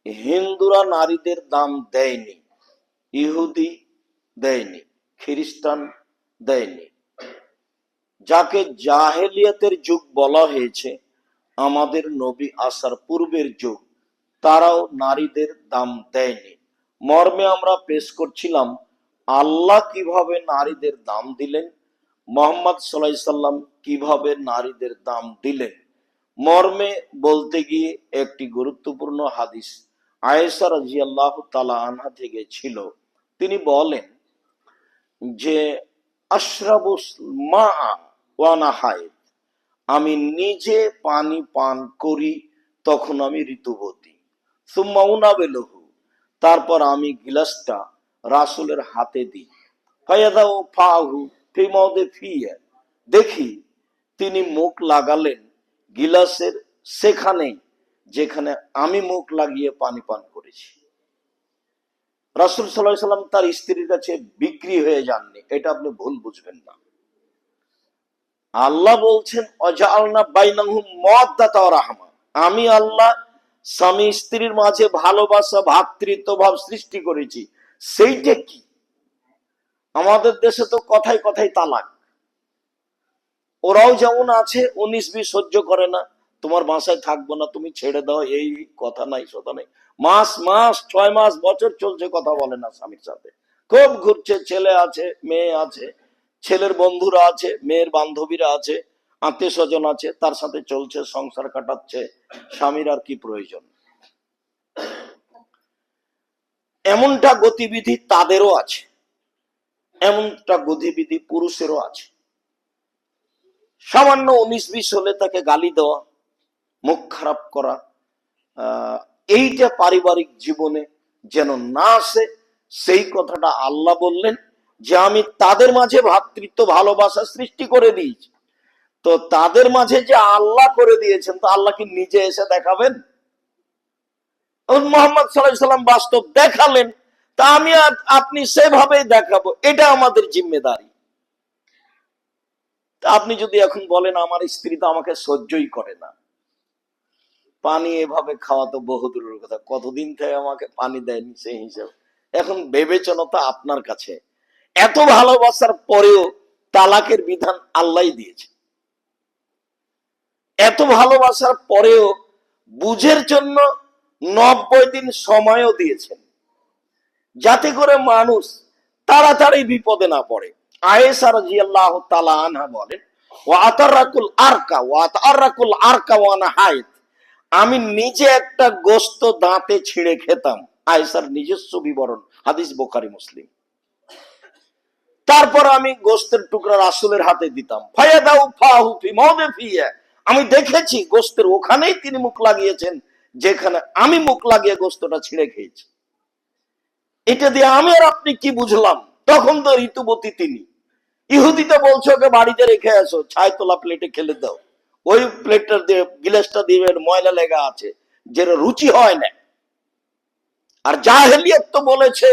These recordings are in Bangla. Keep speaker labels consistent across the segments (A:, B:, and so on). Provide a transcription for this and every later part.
A: হিন্দুরা নারীদের দাম দেয়নি, ইহুদি দেয়নি, খ্রিস্টান দেয়নি। যাকে জাহেলিয়াতের যুগ বলা হয়েছে, আমাদের নবী আসার পূর্বের যুগ, তারাও নারীদের দাম দেয়নি। মর্মে আমরা পেশ করছিলাম আল্লাহ কিভাবে নারীদের দাম দিলেন, মুহাম্মদ সাল্লাল্লাহু আলাইহি সাল্লাম কিভাবে নারীদের দাম দিলেন। মর্মে বলতে গিয়ে একটি গুরুত্বপূর্ণ হাদিস আয়েশা রাদিয়াল্লাহু তাআলা আনহা থেকে ছিল। তিনি বলেন যে আশরাবুস মা ওয়া আনা হায়েদ, আমি নিজে পানি পান করি তখন আমি ঋতুবতী। সুম্মা উনাবিলহু, তারপর আমি গিলাসটা রাসূলের হাতে দিই। ফায়াদাউ ফাহু ফি মাউদি ফিয়া, দেখি তিনি মুখ লাগালেন গিলাসের সেখানে যেখানে আমি মুখ লাগিয়ে পানি পান করেছি। রাসূল সাল্লাল্লাহু আলাইহি সাল্লাম তার স্ত্রীর কাছে বিক্রি হয়ে যাননি, এটা আপনি ভুল বুঝবেন না। আল্লাহ বলছেন ওয়াজআলনা বাইনাহুম মাওয়াদ্দাতা ওয়া রাহমা, আমি আল্লাহ স্বামী স্ত্রীর মাঝে ভালোবাসা, ভ্রাতৃত্বভাব সৃষ্টি করেছি। সেইটা কি? আমাদের দেশে তো কথায় কথায় তালাক। ওরাও যেমন আছে 19-20 সহ্য করে না, তোমার বাসায় থাকবো না, তুমি ছেড়ে দাও, এই কথা নাই সতা নাই। মাস 6 মাস বছর চলছে, কথা বলে না স্বামীর সাথে, খুব ঘুরছে, ছেলে আছে, মেয়ে আছে, ছেলের বন্ধুরা আছে, মেয়ের বান্ধবীরা আছে, আত্মীয় স্বজন আছে, তার সাথে চলছে, সংসার কাটাচ্ছে। স্বামীর আর কি প্রয়োজন? এমনটা গতিবিধি তাদেরও আছে, এমনটা গতিবিধি পুরুষেরও আছে। সামান্য 19-20 হলে তাকে গালি দেওয়া, মুখ খারাপ করা, এইটা পারিবারিক জীবনে যেন না আসে, সেই কথাটা আল্লাহ বললেন যে আমি তাদের মাঝে ভ্রাতৃত্ব ভালোবাসা সৃষ্টি করে দিয়েছি। তো তাদের মাঝে যে আল্লাহ করে দিয়েছেন, তো আল্লাহ কি নিজে এসে দেখাবেন? মুহাম্মদ সাল্লাল্লাহু আলাইহি সাল্লাম বাস্তব দেখালেন, তা আমি আপনি সেভাবেই দেখাবো, এটা আমাদের জিম্মেদারি। আপনি যদি এখন বলেন আমার স্ত্রী তো আমাকে সহ্যই করে না, পানি এভাবে খাওয়া তো বহু দূরের কথা, কতদিন থেকে আমাকে পানি দেয়নি সেই হিসাবে। এখন বিবেচনা আপনার কাছে। এত ভালোবাসার পরেও তালাকের বিধান আল্লাহ দিয়েছে, এত ভালোবাসার পরেও বুঝের জন্য 90 দিন সময়ও দিয়েছেন, যাতে করে মানুষ তাড়াতাড়ি বিপদে না পড়ে। আয়েশা রাদিয়াল্লাহু তাআলা আনহা বলেন ওয়া আতারাকুল আরকা ওয়া আনা হায়েদ, আমি নিজে একটা গোশত দাঁতে ছিঁড়ে খেতাম। আয়েশার নিজস্ব বিবরণ, হাদিস বুখারী মুসলিম। তারপর আমি গোশতের টুকরা রাসূলের হাতে দিতাম। ফায়াদাউ ফাহু ফি মাউদি ফিয়া, আমি দেখেছি গোশতের ওখানেই তিনি মুখ লাগিয়েছেন যেখানে আমি মুখ লাগিয়ে গোশতটা ছিঁড়ে খেয়েছি। এটা দিয়ে আমি আর আপনি কি বুঝলাম? তখন তো ঋতুবতী তিনি। ইহুদিতে বলছে ওকে বাড়িতে রেখে আসো, ছাই তোলা প্লেটে খেলে দাও, ওই প্লেটটা দিয়ে গিলাসটা দিয়ে ময়লা লেগা আছে, যেটা রুচি হয় না। আর জাহেলিয়াত তো বলেছে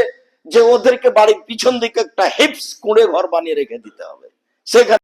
A: যে ওদেরকে বাড়ির পিছন দিকে একটা হিপস কুঁড়ে ঘর বানিয়ে রেখে দিতে হবে, সেখানে